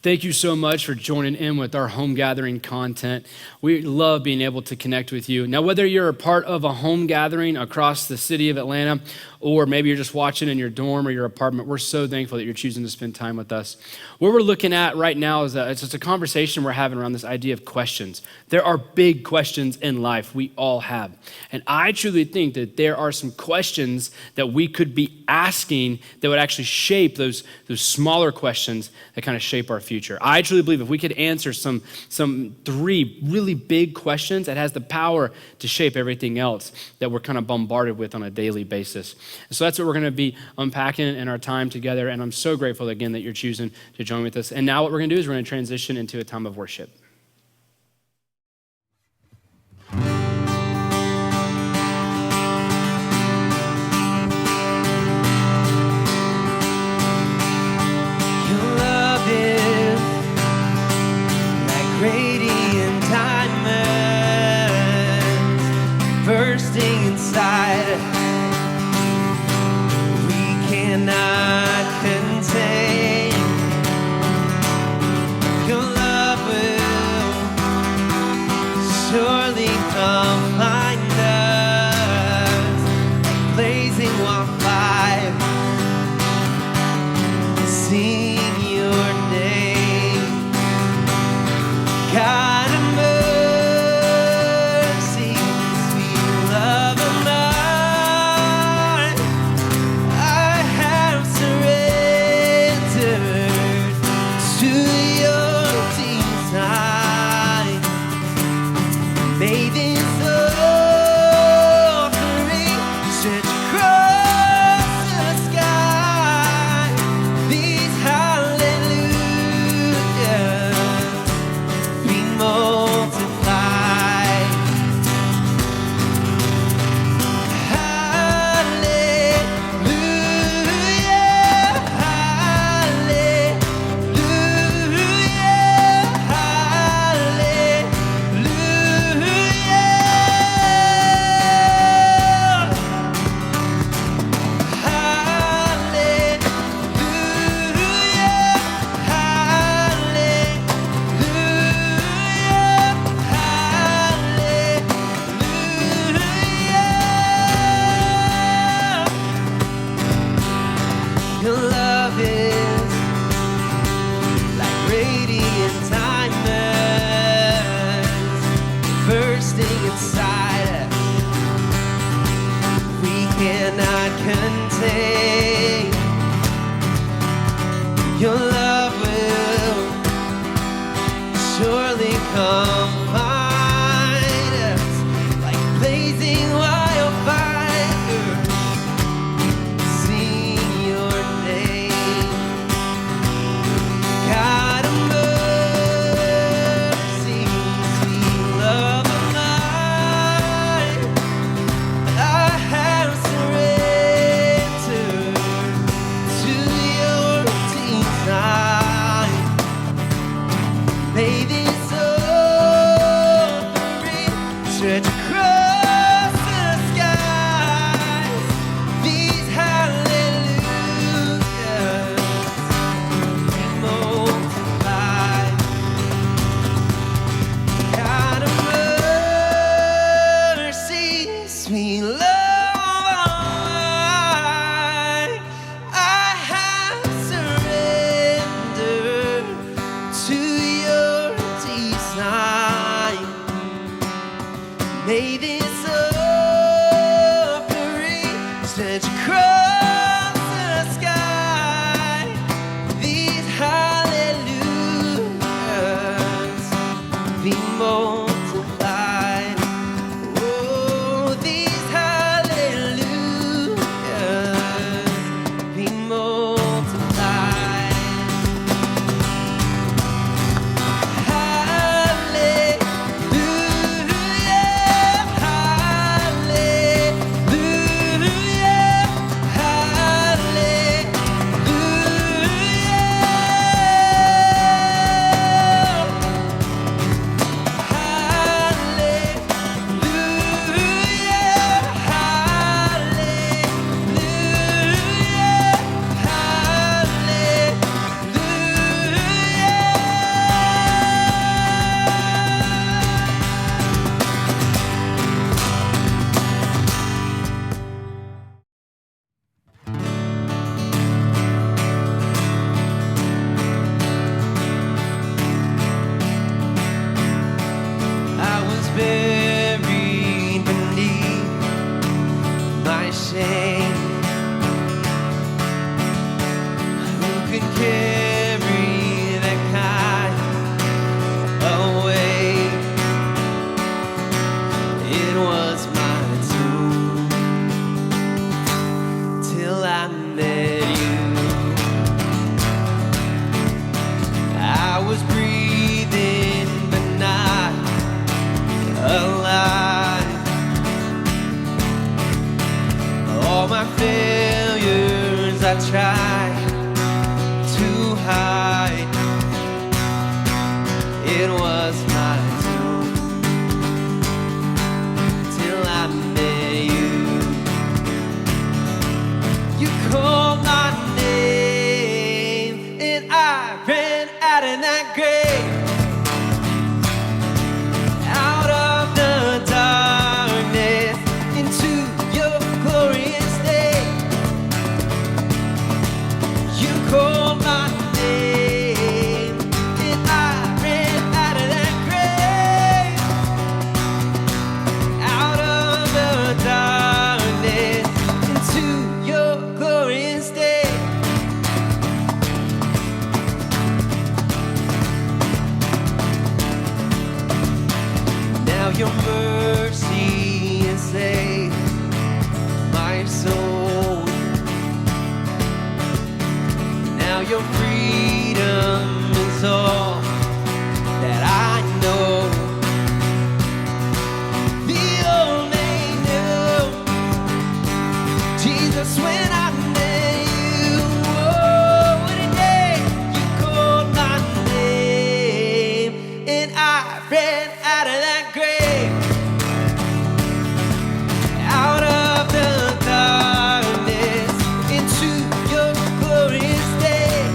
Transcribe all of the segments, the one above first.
Thank you so much for joining in with our home gathering content. We love being able to connect with you. Now, whether you're a part of a home gathering across the city of Atlanta, or maybe you're just watching in your dorm or your apartment, we're so thankful that you're choosing to spend time with us. What we're looking at right now is it's just a conversation we're having around this idea of questions. There are big questions in life we all have. And I truly think that there are some questions that we could be asking that would actually shape those smaller questions that kind of shape our future. I truly believe if we could answer some three really big questions, that has the power to shape everything else that we're kind of bombarded with on a daily basis. And so that's what we're going to be unpacking in our time together. And I'm so grateful again that you're choosing to join with us. And now what we're going to do is we're going to transition into a time of worship. Radiant diamonds bursting inside. We cannot contain. Your love will surely come find us, blazing wildfire. Sing your name. God of mercy, sweet love of mine, I have surrendered to your design. May this offering stretch across the sky. These hallelujahs be multiplied. Hallelujah, hallelujah, Your love is like radiant diamonds bursting inside us. We cannot contain. Your love will surely come find us like blazing wildfire. Sing your name. God of mercy, sweet love of mine, I have surrendered to your design. May this offering stretch across the skies. These hallelujahs be multiplied. God of mercy, sweet love of mine, I have surrendered to your design. May this offering stretch across the sky. These hallelujahs be multiplied. Oh, these hallelujahs be multiplied. Hallelujah, hallelujah, of that grave, out of the darkness into your glorious day. You called my name, and I ran out of that grave, out of the darkness into your glorious day. Now your mercy has saved my soul. Now your freedom is all that I know. The only knew Jesus when I met you. Oh, what a day you called my name, and I ran out of that grave, out of the darkness into your glorious day.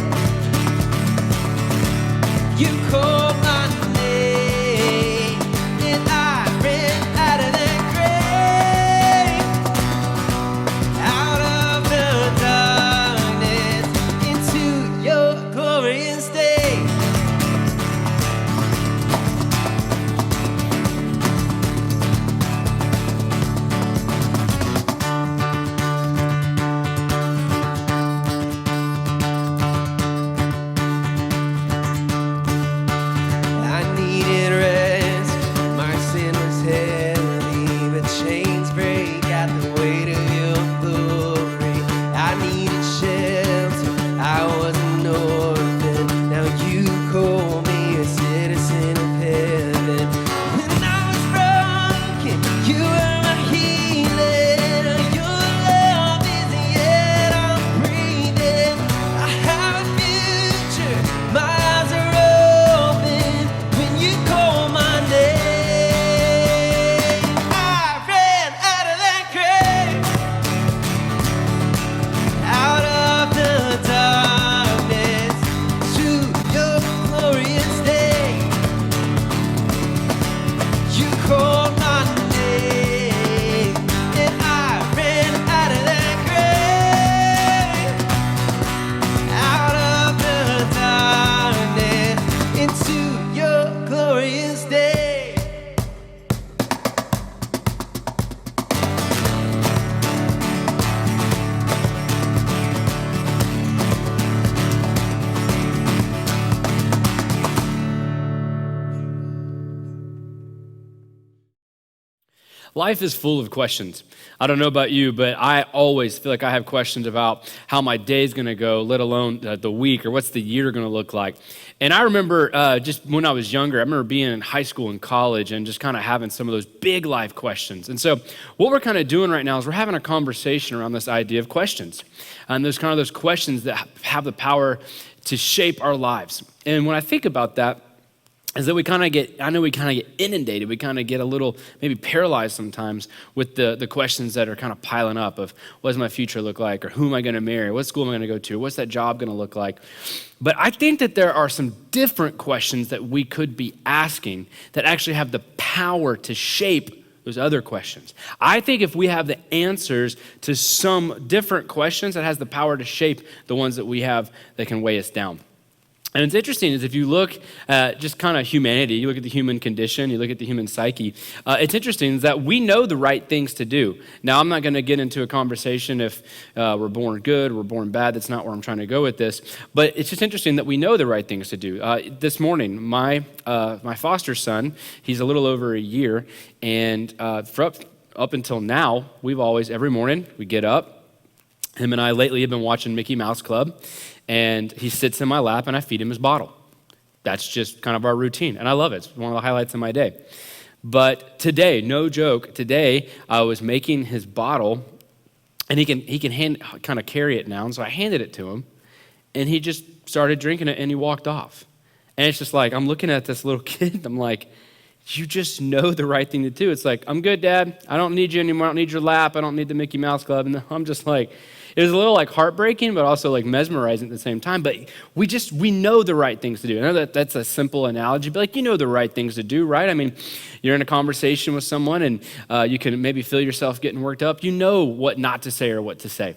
You called my name, and I ran out of that grave, out of the darkness into your glorious day. I needed rest, my sin was heavy, but chains break at the weight of your glory. I needed shelter, I was an orphan, now you call me a citizen of heaven. When I was broken, you were my healer, your love is yet I'm breathing. I have a future, my eyes are open when you call my name. I ran out of that grave, out of the darkness to your glorious day. You called my name, and I ran out of that grave, out of the darkness into your glorious day. Life is full of questions. I don't know about you, but I always feel like I have questions about how my day's going to go, let alone the week or what's the year going to look like. And I remember just when I was younger, I remember being in high school and college and just kind of having some of those big life questions. And so what we're kind of doing right now is we're having a conversation around this idea of questions. And there's kind of those questions that have the power to shape our lives. And when I think about that, is that we kind of get inundated. We kind of get a little maybe paralyzed sometimes with the questions that are kind of piling up of what does my future look like, or who am I going to marry, what school am I going to go to, what's that job going to look like. But I think that there are some different questions that we could be asking that actually have the power to shape those other questions. I think if we have the answers to some different questions, that has the power to shape the ones that we have that can weigh us down. And it's interesting is if you look at just kind of humanity, you look at the human condition, you look at the human psyche, it's interesting that we know the right things to do. Now, I'm not going to get into a conversation if we're born good, we're born bad. That's not where I'm trying to go with this. But it's just interesting that we know the right things to do. This morning, my foster son, he's a little over a year, and for up until now, we've always, every morning, we get up. Him and I lately have been watching Mickey Mouse Club. And he sits in my lap and I feed him his bottle. That's just kind of our routine. And I love it. It's one of the highlights of my day. But today, no joke, today I was making his bottle and he can kind of carry it now. And so I handed it to him and he just started drinking it and he walked off. And it's just like, I'm looking at this little kid. I'm like, you just know the right thing to do. It's like, I'm good, Dad. I don't need you anymore. I don't need your lap. I don't need the Mickey Mouse Club. And I'm just like, It was a little like heartbreaking, but also like mesmerizing at the same time. But we know the right things to do. I know that's a simple analogy, but like, you know the right things to do, right? I mean, you're in a conversation with someone and you can maybe feel yourself getting worked up. You know what not to say or what to say.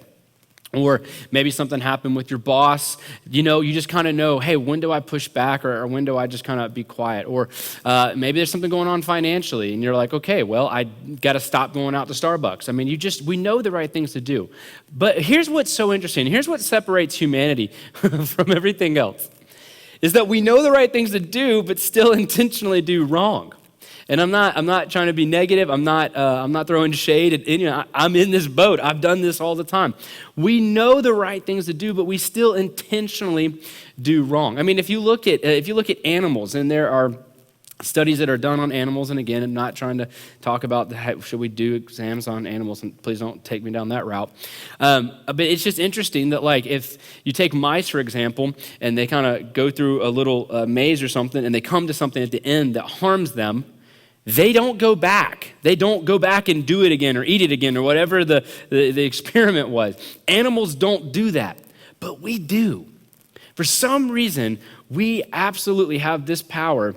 Or maybe something happened with your boss, you just kind of know, hey, when do I push back or when do I just kind of be quiet? Or maybe there's something going on financially and you're like, okay, well, I got to stop going out to Starbucks. I mean, we know the right things to do. But here's what's so interesting. Here's what separates humanity from everything else, is that we know the right things to do, but still intentionally do wrong. And I'm not trying to be negative. I'm not throwing shade at anyone. I'm in this boat. I've done this all the time. We know the right things to do, but we still intentionally do wrong. I mean, if you look at animals, and there are studies that are done on animals, and again, I'm not trying to talk about should we do exams on animals, and please don't take me down that route. But it's just interesting that, like, if you take mice, for example, and they kind of go through a little maze or something, and they come to something at the end that harms them, they don't go back. They don't go back and do it again or eat it again or whatever the experiment was. Animals don't do that, but we do. For some reason, we absolutely have this power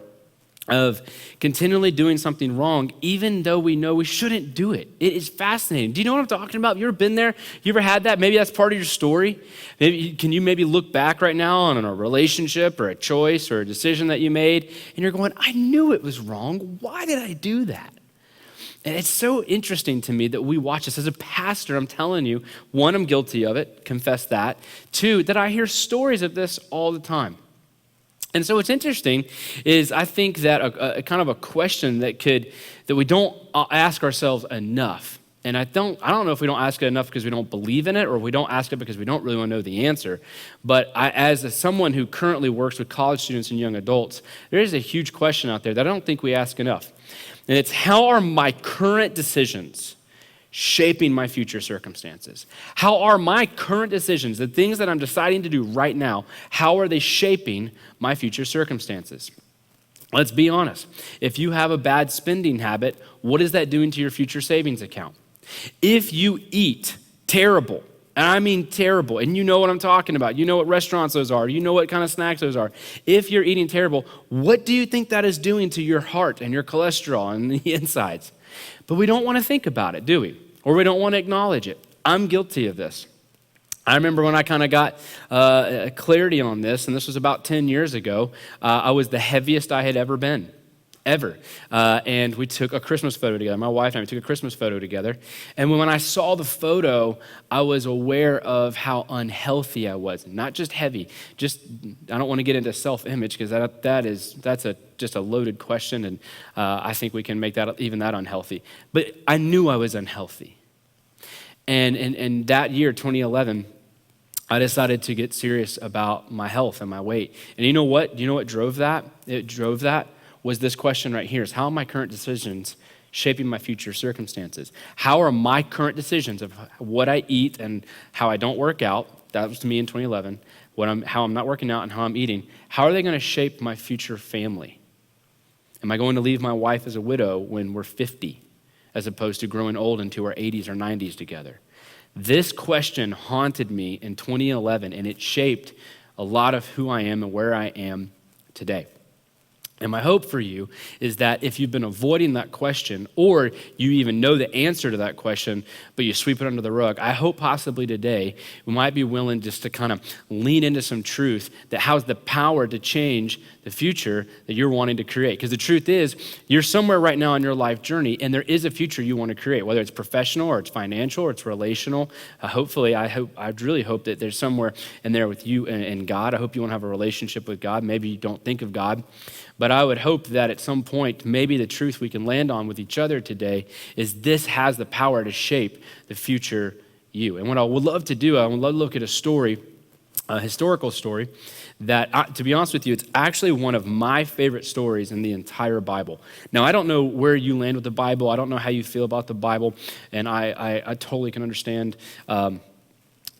of continually doing something wrong, even though we know we shouldn't do it. It is fascinating. Do you know what I'm talking about? You ever been there? You ever had that? Maybe that's part of your story. Can you look back right now on a relationship or a choice or a decision that you made, and you're going, I knew it was wrong. Why did I do that? And it's so interesting to me that we watch this. As a pastor, I'm telling you, one, I'm guilty of it, confess that. Two, that I hear stories of this all the time. And so what's interesting is I think that a kind of a question that we don't ask ourselves enough. And I don't know if we don't ask it enough because we don't believe in it, or we don't ask it because we don't really want to know the answer. But as someone who currently works with college students and young adults, there is a huge question out there that I don't think we ask enough. And it's, how are my current decisions shaping my future circumstances? How are my current decisions, the things that I'm deciding to do right now, how are they shaping my future circumstances? Let's be honest. If you have a bad spending habit, what is that doing to your future savings account? If you eat terrible, and I mean terrible, and you know what I'm talking about, you know what restaurants those are, you know what kind of snacks those are. If you're eating terrible, what do you think that is doing to your heart and your cholesterol and the insides? But we don't want to think about it, do we? Or we don't want to acknowledge it. I'm guilty of this. I remember when I kind of got clarity on this, and this was about 10 years ago, I was the heaviest I had ever been, ever. And we took a Christmas photo together. My wife and I took a Christmas photo together. And when I saw the photo, I was aware of how unhealthy I was. Not just heavy, I don't want to get into self-image because that's just a loaded question, and I think we can make that even that unhealthy. But I knew I was unhealthy. And that year, 2011, I decided to get serious about my health and my weight. And you know what? Do you know what drove that? It drove that was this question right here: is how are my current decisions shaping my future circumstances? How are my current decisions of what I eat and how I don't work out, that was me in 2011, how I'm not working out and how I'm eating, how are they going to shape my future family? Am I going to leave my wife as a widow when we're 50, as opposed to growing old into our 80s or 90s together? This question haunted me in 2011, and it shaped a lot of who I am and where I am today. And my hope for you is that if you've been avoiding that question, or you even know the answer to that question, but you sweep it under the rug, I hope possibly today we might be willing just to kind of lean into some truth that has the power to change the future that you're wanting to create. Because the truth is, you're somewhere right now in your life journey, and there is a future you want to create, whether it's professional or it's financial or it's relational. Hopefully, I really hope that there's somewhere in there with you and God. I hope you want to have a relationship with God. Maybe you don't think of God. But I would hope that at some point, maybe the truth we can land on with each other today is this has the power to shape the future you. And what I would love to do, I would love to look at a story, a historical story, that, to be honest with you, it's actually one of my favorite stories in the entire Bible. Now, I don't know where you land with the Bible. I don't know how you feel about the Bible, and I totally can understand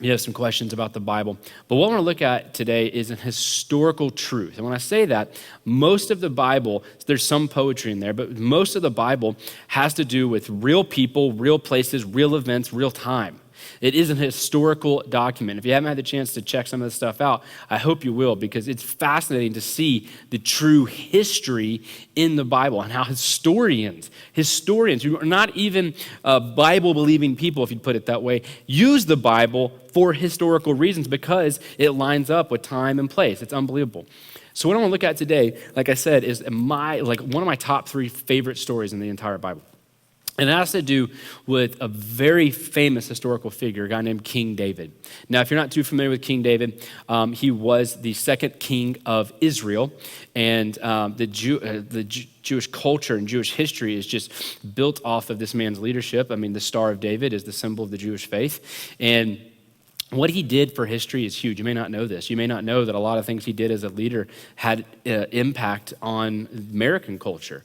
you have some questions about the Bible. But what I want to look at today is a historical truth. And when I say that, most of the Bible, there's some poetry in there, but most of the Bible has to do with real people, real places, real events, real time. It is an historical document. If you haven't had the chance to check some of this stuff out, I hope you will, because it's fascinating to see the true history in the Bible and how historians who are not even Bible-believing people, if you put it that way, use the Bible for historical reasons because it lines up with time and place. It's unbelievable. So what I want to look at today, like I said, is one of my top 3 favorite stories in the entire Bible. And it has to do with a very famous historical figure, a guy named King David. Now, if you're not too familiar with King David, he was the second king of Israel. And the Jewish culture and Jewish history is just built off of this man's leadership. I mean, the Star of David is the symbol of the Jewish faith. And what he did for history is huge. You may not know this. You may not know that a lot of things he did as a leader had impact on American culture.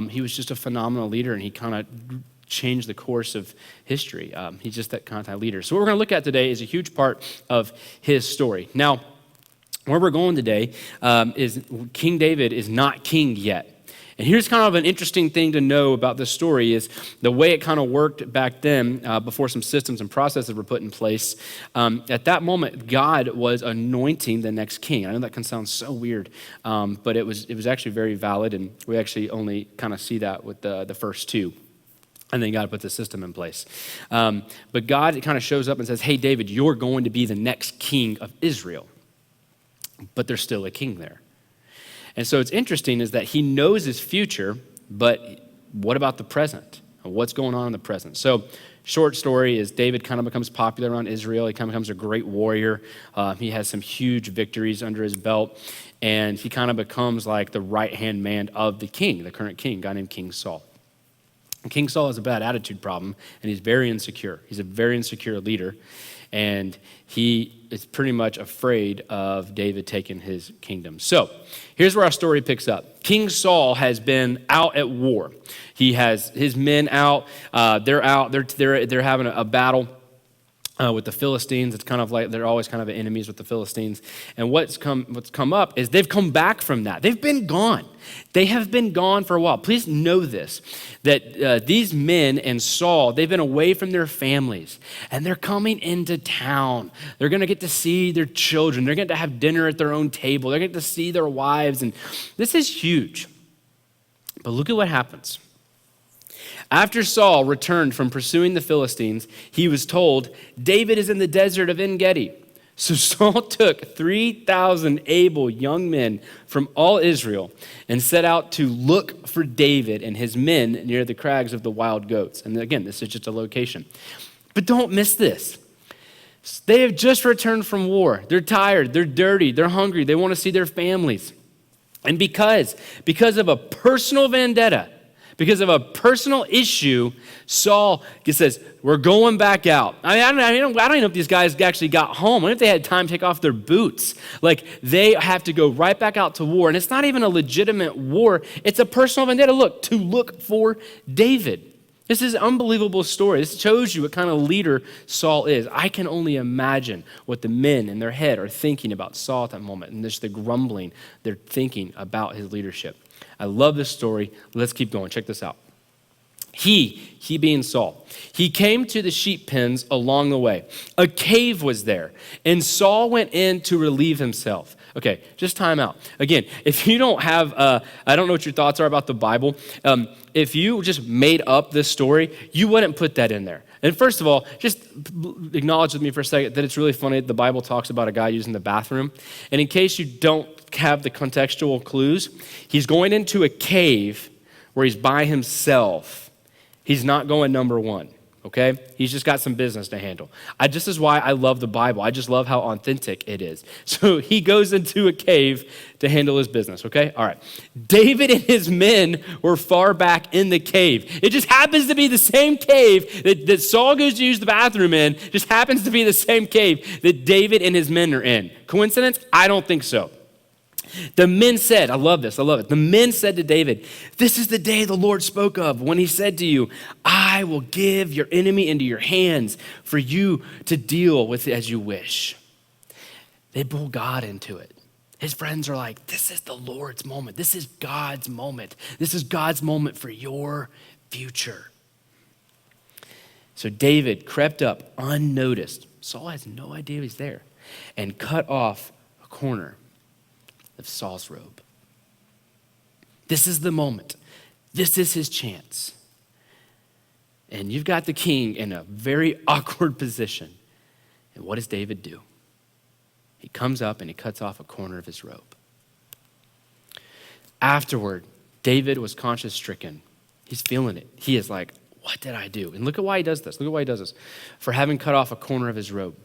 He was just a phenomenal leader, and he kind of changed the course of history. He's just that kind of leader. So what we're going to look at today is a huge part of his story. Now, where we're going today is King David is not king yet. And here's kind of an interesting thing to know about this story is the way it kind of worked back then before some systems and processes were put in place. At that moment, God was anointing the next king. I know that can sound so weird, but it was actually very valid, and we actually only kind of see that with the first 2. And then God put the system in place. But God kind of shows up and says, hey, David, you're going to be the next king of Israel. But there's still a king there. And so it's interesting is that he knows his future, but what about the present? What's going on in the present? So short story is David kind of becomes popular around Israel. He kind of becomes a great warrior. He has some huge victories under his belt, and he kind of becomes like the right-hand man of the king, the current king, a guy named King Saul. And King Saul has a bad attitude problem, and he's very insecure. He's a very insecure leader, and he is pretty much afraid of David taking his kingdom. So here's where our story picks up. King Saul has been out at war. He has his men out. They're having a battle with the Philistines. It's kind of like they're always kind of enemies with the Philistines. And what's come up is they've come back from that. They've been gone. They have been gone for a while. Please know this, that these men and Saul, they've been away from their families, and they're coming into town. They're going to get to see their children. They're going to have dinner at their own table. They're going to see their wives, and this is huge. But look at what happens. After Saul returned from pursuing the Philistines, he was told, David is in the desert of En-Gedi. So Saul took 3,000 able young men from all Israel and set out to look for David and his men near the crags of the wild goats. And again, this is just a location. But don't miss this. They have just returned from war. They're tired, they're dirty, they're hungry, they want to see their families. And because of a personal vendetta, because of a personal issue, Saul says, we're going back out. I don't even know if these guys actually got home. I don't know if they had time to take off their boots. Like, they have to go right back out to war. And it's not even a legitimate war. It's a personal vendetta, to look for David. This is an unbelievable story. This shows you what kind of leader Saul is. I can only imagine what the men in their head are thinking about Saul at that moment, and just the grumbling they're thinking about his leadership. I love this story. Let's keep going. Check this out. He being Saul, he came to the sheep pens along the way. A cave was there, and Saul went in to relieve himself. Okay, just time out. Again, if you don't have, I don't know what your thoughts are about the Bible. If you just made up this story, you wouldn't put that in there. And first of all, just acknowledge with me for a second that it's really funny that the Bible talks about a guy using the bathroom. And in case you don't have the contextual clues, he's going into a cave where he's by himself. He's not going number one, okay? He's just got some business to handle. This is why I love the Bible. I just love how authentic it is. So he goes into a cave to handle his business, okay? All right. David and his men were far back in the cave. It just happens to be the same cave that Saul goes to use the bathroom in, just happens to be the same cave that David and his men are in. Coincidence? I don't think so. The men said, I love this, I love it. The men said to David, this is the day the Lord spoke of when he said to you, I will give your enemy into your hands for you to deal with it as you wish. They pull God into it. His friends are like, this is the Lord's moment. This is God's moment. This is God's moment for your future. So David crept up unnoticed. Saul has no idea he's there, and cut off a corner of Saul's robe. This is the moment. This is his chance. And you've got the king in a very awkward position. And what does David do? He comes up and he cuts off a corner of his robe. Afterward, David was conscience-stricken. He's feeling it. He is like, what did I do? And look at why he does this. Look at why he does this. For having cut off a corner of his robe.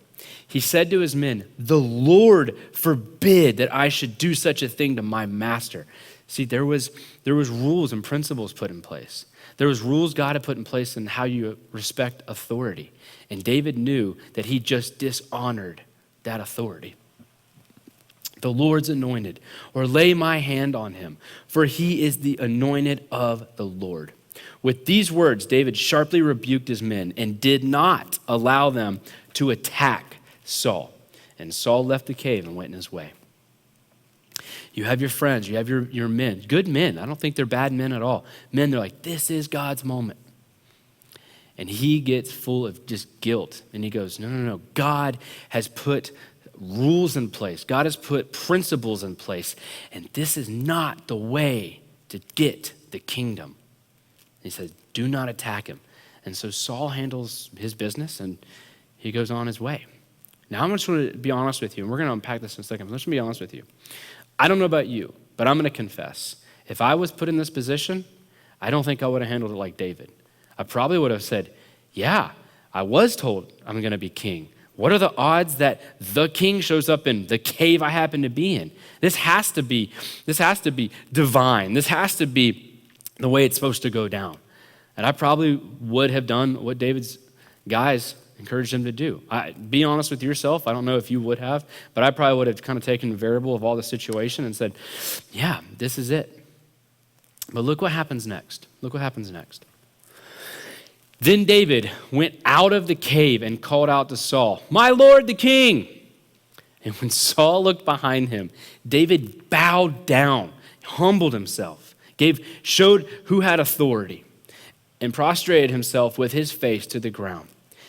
He said to his men, the Lord forbid that I should do such a thing to my master. See, there was rules and principles put in place. There was rules God had put in place in how you respect authority. And David knew that he just dishonored that authority. The Lord's anointed, or lay my hand on him, for he is the anointed of the Lord. With these words, David sharply rebuked his men and did not allow them to attack Saul. And Saul left the cave and went in his way. You have your friends, you have your men, good men. I don't think they're bad men at all. Men, they're like, this is God's moment. And he gets full of just guilt. And he goes, no. God has put rules in place. God has put principles in place. And this is not the way to get the kingdom. He says, do not attack him. And so Saul handles his business and he goes on his way. Now I'm just going to be honest with you, and we're going to unpack this in a second, but let's be honest with you. I don't know about you, but I'm going to confess. If I was put in this position, I don't think I would have handled it like David. I probably would have said, yeah, I was told I'm going to be king. What are the odds that the king shows up in the cave I happen to be in? This has to be divine. This has to be the way it's supposed to go down. And I probably would have done what David's guys encouraged him to do. Be honest with yourself. I don't know if you would have, but I probably would have kind of taken a variable of all the situation and said, yeah, this is it. But look what happens next. Look what happens next. Then David went out of the cave and called out to Saul, my Lord the king. And when Saul looked behind him, David bowed down, humbled himself, showed who had authority, and prostrated himself with his face to the ground.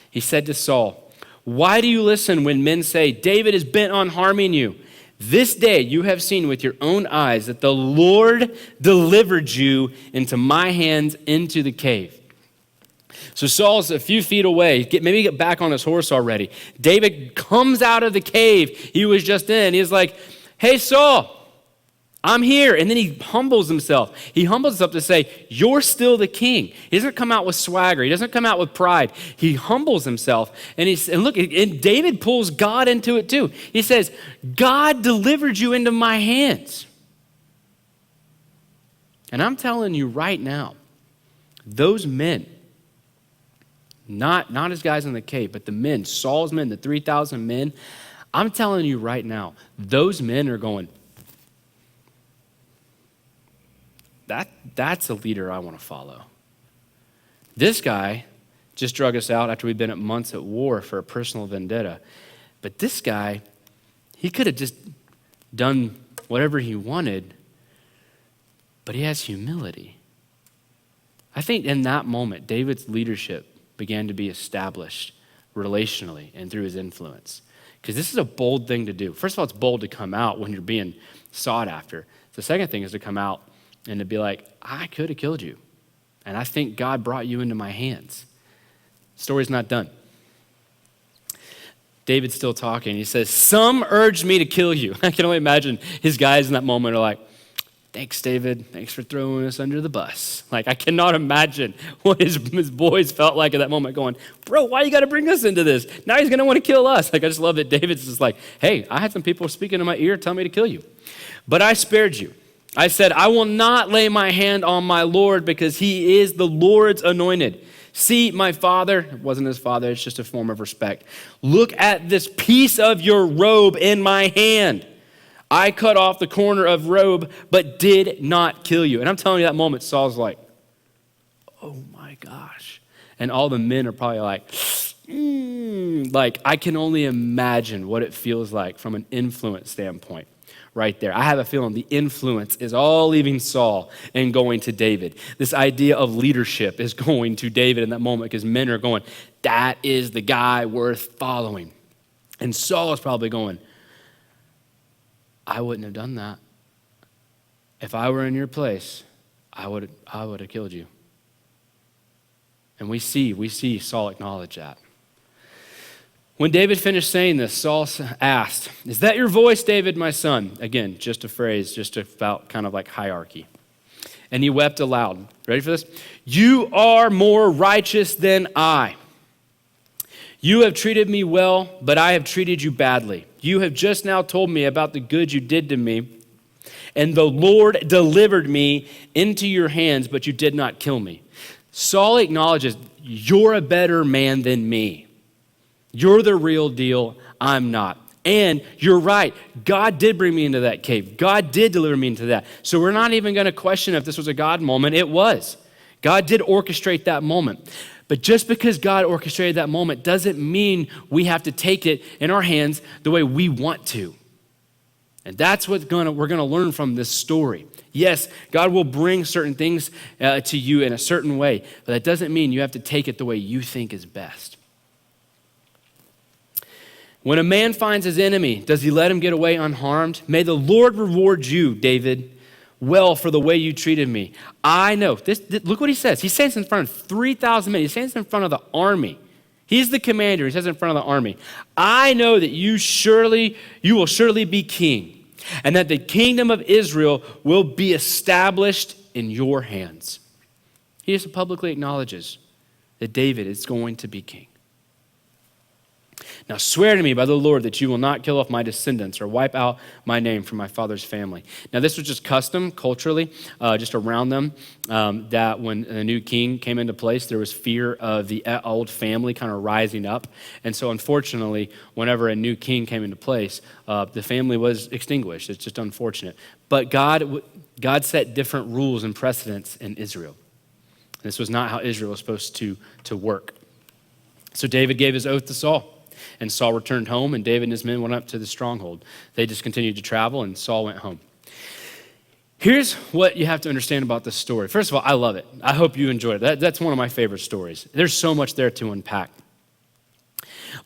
He said to Saul, why do you listen when men say, David is bent on harming you? This day you have seen with your own eyes that the Lord delivered you into my hands into the cave. So Saul's a few feet away, maybe get back on his horse already. David comes out of the cave he was just in. He's like, hey, Saul, I'm here. And then he humbles himself. He humbles himself to say, you're still the king. He doesn't come out with swagger. He doesn't come out with pride. He humbles himself. And look, and David pulls God into it too. He says, God delivered you into my hands. And I'm telling you right now, those men, not his guys in the cave, but the men, Saul's men, the 3,000 men, I'm telling you right now, those men are going, that's a leader I want to follow. This guy just drug us out after we'd been at months at war for a personal vendetta. But this guy, he could have just done whatever he wanted, but he has humility. I think in that moment, David's leadership began to be established relationally and through his influence. Because this is a bold thing to do. First of all, it's bold to come out when you're being sought after. The second thing is to come out and to be like, I could have killed you. And I think God brought you into my hands. Story's not done. David's still talking. He says, some urged me to kill you. I can only imagine his guys in that moment are like, thanks, David. Thanks for throwing us under the bus. Like, I cannot imagine what his boys felt like at that moment going, bro, why you got to bring us into this? Now he's going to want to kill us. Like, I just love that David's just like, hey, I had some people speaking in my ear telling me to kill you. But I spared you. I said, I will not lay my hand on my Lord because he is the Lord's anointed. See, my father, it wasn't his father, it's just a form of respect. Look at this piece of your robe in my hand. I cut off the corner of robe, but did not kill you. And I'm telling you, that moment, Saul's like, oh my gosh. And all the men are probably like, like, I can only imagine what it feels like from an influence standpoint. right there. I have a feeling the influence is all leaving Saul and going to David. This idea of leadership is going to David in that moment because men are going, that is the guy worth following. And Saul is probably going, I wouldn't have done that. If I were in your place, I would have killed you. And we see Saul acknowledge that. When David finished saying this, Saul asked, is that your voice, David, my son? Again, just a phrase, just about kind of like hierarchy. And he wept aloud. Ready for this? You are more righteous than I. You have treated me well, but I have treated you badly. You have just now told me about the good you did to me, and the Lord delivered me into your hands, but you did not kill me. Saul acknowledges, you're a better man than me. You're the real deal, I'm not. And you're right, God did bring me into that cave. God did deliver me into that. So we're not even going to question if this was a God moment. It was. God did orchestrate that moment. But just because God orchestrated that moment doesn't mean we have to take it in our hands the way we want to. And that's what we're going to learn from this story. Yes, God will bring certain things to you in a certain way, but that doesn't mean you have to take it the way you think is best. When a man finds his enemy, does he let him get away unharmed? May the Lord reward you, David, well for the way you treated me. I know. Look what he says. He stands in front of 3,000 men. He stands in front of the army. He's the commander. He says in front of the army, I know that you will surely be king, and that the kingdom of Israel will be established in your hands. He just publicly acknowledges that David is going to be king. Now swear to me by the Lord that you will not kill off my descendants or wipe out my name from my father's family. Now this was just custom culturally, just around them, that when a new king came into place, there was fear of the old family kind of rising up. And so unfortunately, whenever a new king came into place, the family was extinguished. It's just unfortunate. But God set different rules and precedents in Israel. This was not how Israel was supposed to work. So David gave his oath to Saul. And Saul returned home, and David and his men went up to the stronghold. They just continued to travel, and Saul went home. Here's what you have to understand about this story. First of all, I love it. I hope you enjoyed it. That's one of my favorite stories. There's so much there to unpack.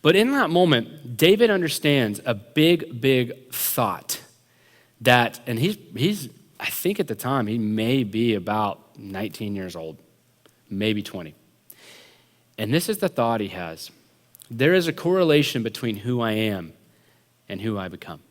But in that moment, David understands a big, big thought that, and he's I think at the time, he may be about 19 years old, maybe 20. And this is the thought he has. There is a correlation between who I am and who I become.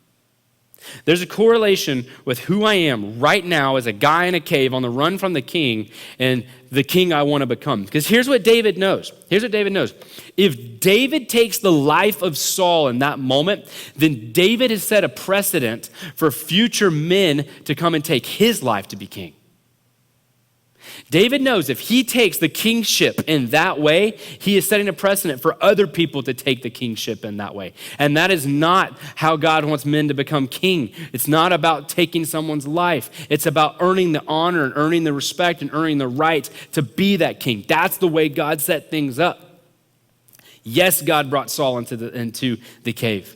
There's a correlation with who I am right now as a guy in a cave on the run from the king and the king I want to become. Because here's what David knows. If David takes the life of Saul in that moment, then David has set a precedent for future men to come and take his life to be king. David knows if he takes the kingship in that way, he is setting a precedent for other people to take the kingship in that way. And that is not how God wants men to become king. It's not about taking someone's life. It's about earning the honor and earning the respect and earning the right to be that king. That's the way God set things up. Yes, God brought Saul into the cave,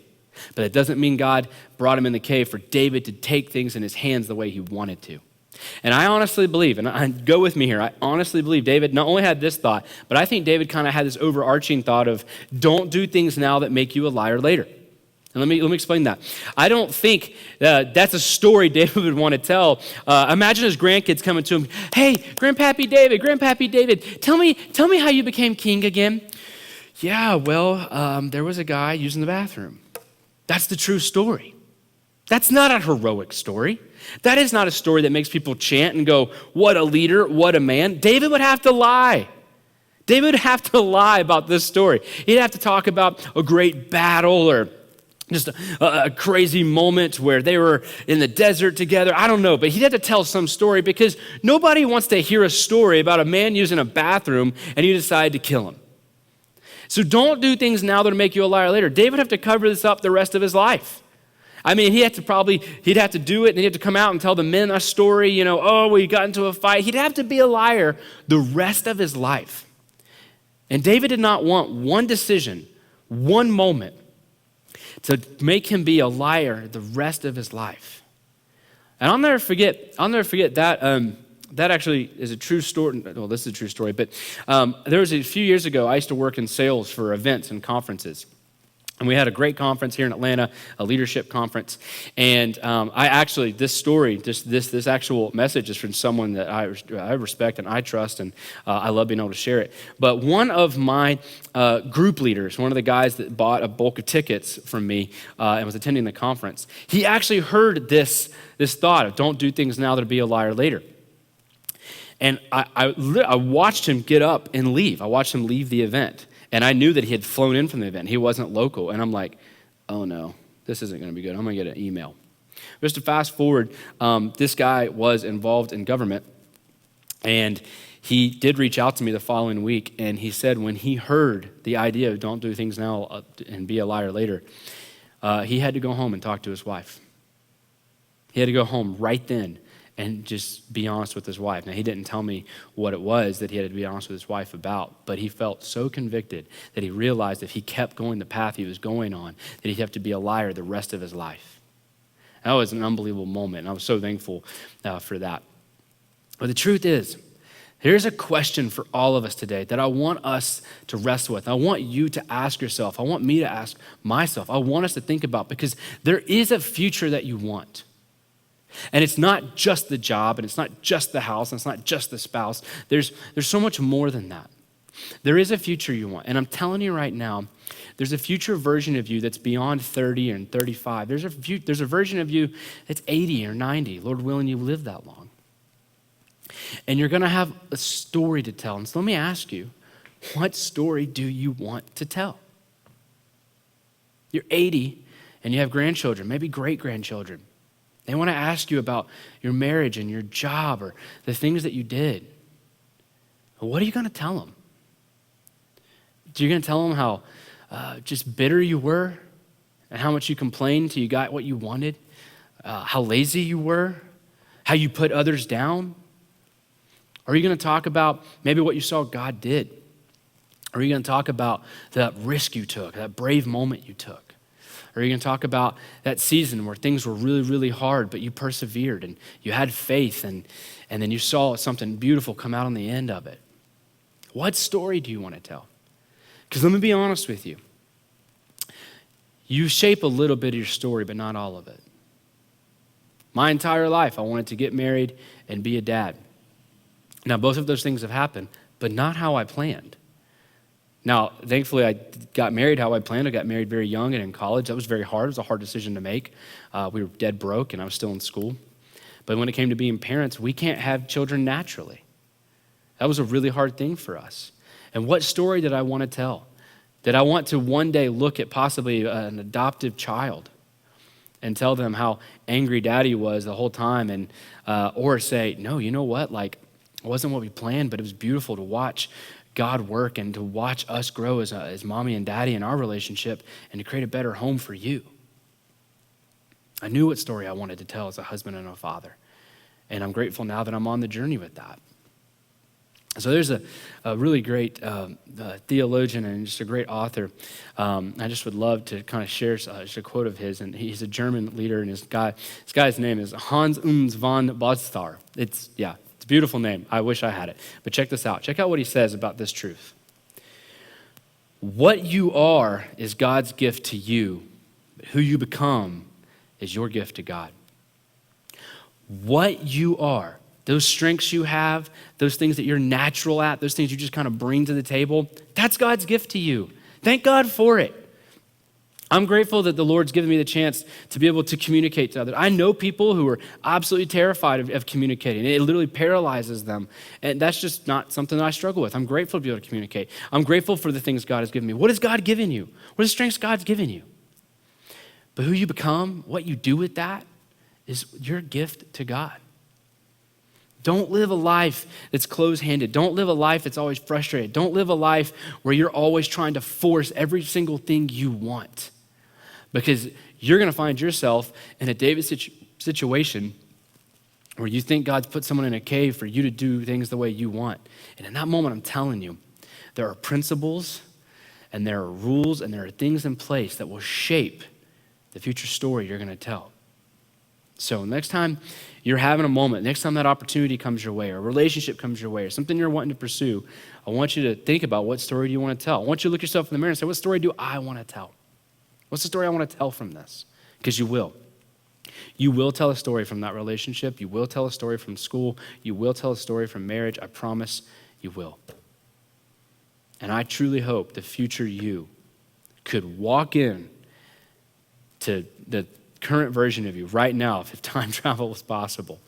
but it doesn't mean God brought him in the cave for David to take things in his hands the way he wanted to. And I honestly believe, and go with me here, I honestly believe David not only had this thought, but I think David kind of had this overarching thought of don't do things now that make you a liar later. And let me explain that. I don't think that's a story David would want to tell. Imagine his grandkids coming to him, hey, Grandpappy David, tell me how you became king again. Yeah, well, there was a guy using the bathroom. That's the true story. That's not a heroic story. That is not a story that makes people chant and go, what a leader, what a man. David would have to lie. David would have to lie about this story. He'd have to talk about a great battle or just a crazy moment where they were in the desert together. I don't know, but he'd have to tell some story because nobody wants to hear a story about a man using a bathroom and you decide to kill him. So don't do things now that'll make you a liar later. David would have to cover this up the rest of his life. I mean, he'd have to do it, and he'd have to come out and tell the men a story, we got into a fight. He'd have to be a liar the rest of his life. And David did not want one decision, one moment, to make him be a liar the rest of his life. And I'll never forget that. That actually is a true story. Well, this is a true story, but there was a few years ago, I used to work in sales for events and conferences. And we had a great conference here in Atlanta, a leadership conference. And this actual message is from someone that I respect and I trust, and I love being able to share it. But one of my group leaders, one of the guys that bought a bulk of tickets from me and was attending the conference, he actually heard this thought of don't do things now that'll be a liar later. And I watched him get up and leave. I watched him leave the event. And I knew that he had flown in from the event. He wasn't local. And I'm like, oh no, this isn't going to be good. I'm going to get an email. Just to fast forward, this guy was involved in government. And he did reach out to me the following week. And he said when he heard the idea of don't do things now and be a liar later, he had to go home and talk to his wife. He had to go home right then and just be honest with his wife. Now, he didn't tell me what it was that he had to be honest with his wife about, but he felt so convicted that he realized if he kept going the path he was going on, that he'd have to be a liar the rest of his life. That was an unbelievable moment, and I was so thankful for that. But the truth is, here's a question for all of us today that I want us to wrestle with. I want you to ask yourself. I want me to ask myself. I want us to think about, because there is a future that you want. And it's not just the job, and it's not just the house, and it's not just the spouse. There's so much more than that. There is a future you want. And I'm telling you right now, there's a future version of you that's beyond 30 and 35. There's a version of you that's 80 or 90. Lord willing, you live that long. And you're going to have a story to tell. And so let me ask you, what story do you want to tell? You're 80 and you have grandchildren, maybe great-grandchildren. They want to ask you about your marriage and your job or the things that you did. What are you going to tell them? Are you going to tell them how just bitter you were and how much you complained till you got what you wanted? How lazy you were? How you put others down? Are you going to talk about maybe what you saw God did? Are you going to talk about that risk you took, that brave moment you took? Or are you going to talk about that season where things were really, really hard, but you persevered and you had faith and then you saw something beautiful come out on the end of it? What story do you want to tell? Because let me be honest with you. You shape a little bit of your story, but not all of it. My entire life, I wanted to get married and be a dad. Now, both of those things have happened, but not how I planned. Now, thankfully, I got married how I planned. I got married very young and in college. That was very hard. It was a hard decision to make. We were dead broke, and I was still in school. But when it came to being parents, we can't have children naturally. That was a really hard thing for us. And what story did I want to tell? Did I want to one day look at possibly an adoptive child and tell them how angry daddy was the whole time, and or say, no, you know what? Like, it wasn't what we planned, but it was beautiful to watch God work and to watch us grow as mommy and daddy in our relationship and to create a better home for you. I knew what story I wanted to tell as a husband and a father. And I'm grateful now that I'm on the journey with that. So there's a really great theologian and just a great author. I just would love to kind of share just a quote of his. And he's a German leader, and this guy's name is Hans Ums von Balthasar. It's a beautiful name. I wish I had it. But check this out. Check out what he says about this truth. What you are is God's gift to you. But who you become is your gift to God. What you are, those strengths you have, those things that you're natural at, those things you just kind of bring to the table, that's God's gift to you. Thank God for it. I'm grateful that the Lord's given me the chance to be able to communicate to others. I know people who are absolutely terrified of communicating. It literally paralyzes them. And that's just not something that I struggle with. I'm grateful to be able to communicate. I'm grateful for the things God has given me. What has God given you? What are the strengths God's given you? But who you become, what you do with that, is your gift to God. Don't live a life that's close-handed. Don't live a life that's always frustrated. Don't live a life where you're always trying to force every single thing you want. Because you're going to find yourself in a David situation where you think God's put someone in a cave for you to do things the way you want. And in that moment, I'm telling you, there are principles and there are rules and there are things in place that will shape the future story you're going to tell. So next time you're having a moment, next time that opportunity comes your way, or a relationship comes your way, or something you're wanting to pursue, I want you to think about, what story do you want to tell? I want you to look yourself in the mirror and say, what story do I want to tell? What's the story I want to tell from this? Because you will. You will tell a story from that relationship. You will tell a story from school. You will tell a story from marriage. I promise you will. And I truly hope the future you could walk in to the current version of you right now, if time travel was possible.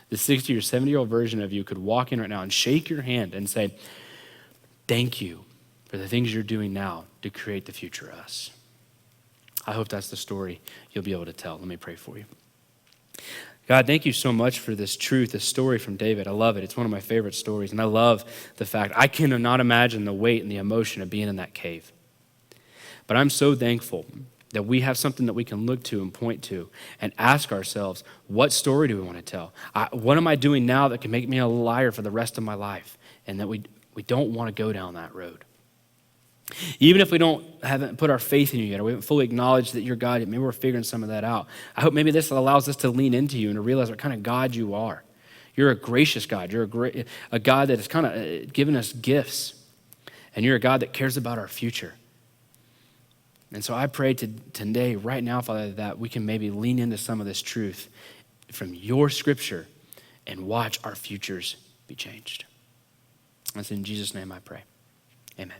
The 60 or 70-year-old version of you could walk in right now and shake your hand and say, thank you for the things you're doing now to create the future us. I hope that's the story you'll be able to tell. Let me pray for you. God, thank you so much for this truth, this story from David. I love it. It's one of my favorite stories. And I love the fact I cannot imagine the weight and the emotion of being in that cave. But I'm so thankful that we have something that we can look to and point to and ask ourselves, what story do we want to tell? What am I doing now that can make me a liar for the rest of my life? And that we don't want to go down that road. Even if we haven't put our faith in you yet, or we haven't fully acknowledged that you're God, maybe we're figuring some of that out. I hope maybe this allows us to lean into you and to realize what kind of God you are. You're a gracious God. You're a God that has kind of given us gifts. And you're a God that cares about our future. And so I pray today, right now, Father, that we can maybe lean into some of this truth from your scripture and watch our futures be changed. That's in Jesus' name I pray. Amen.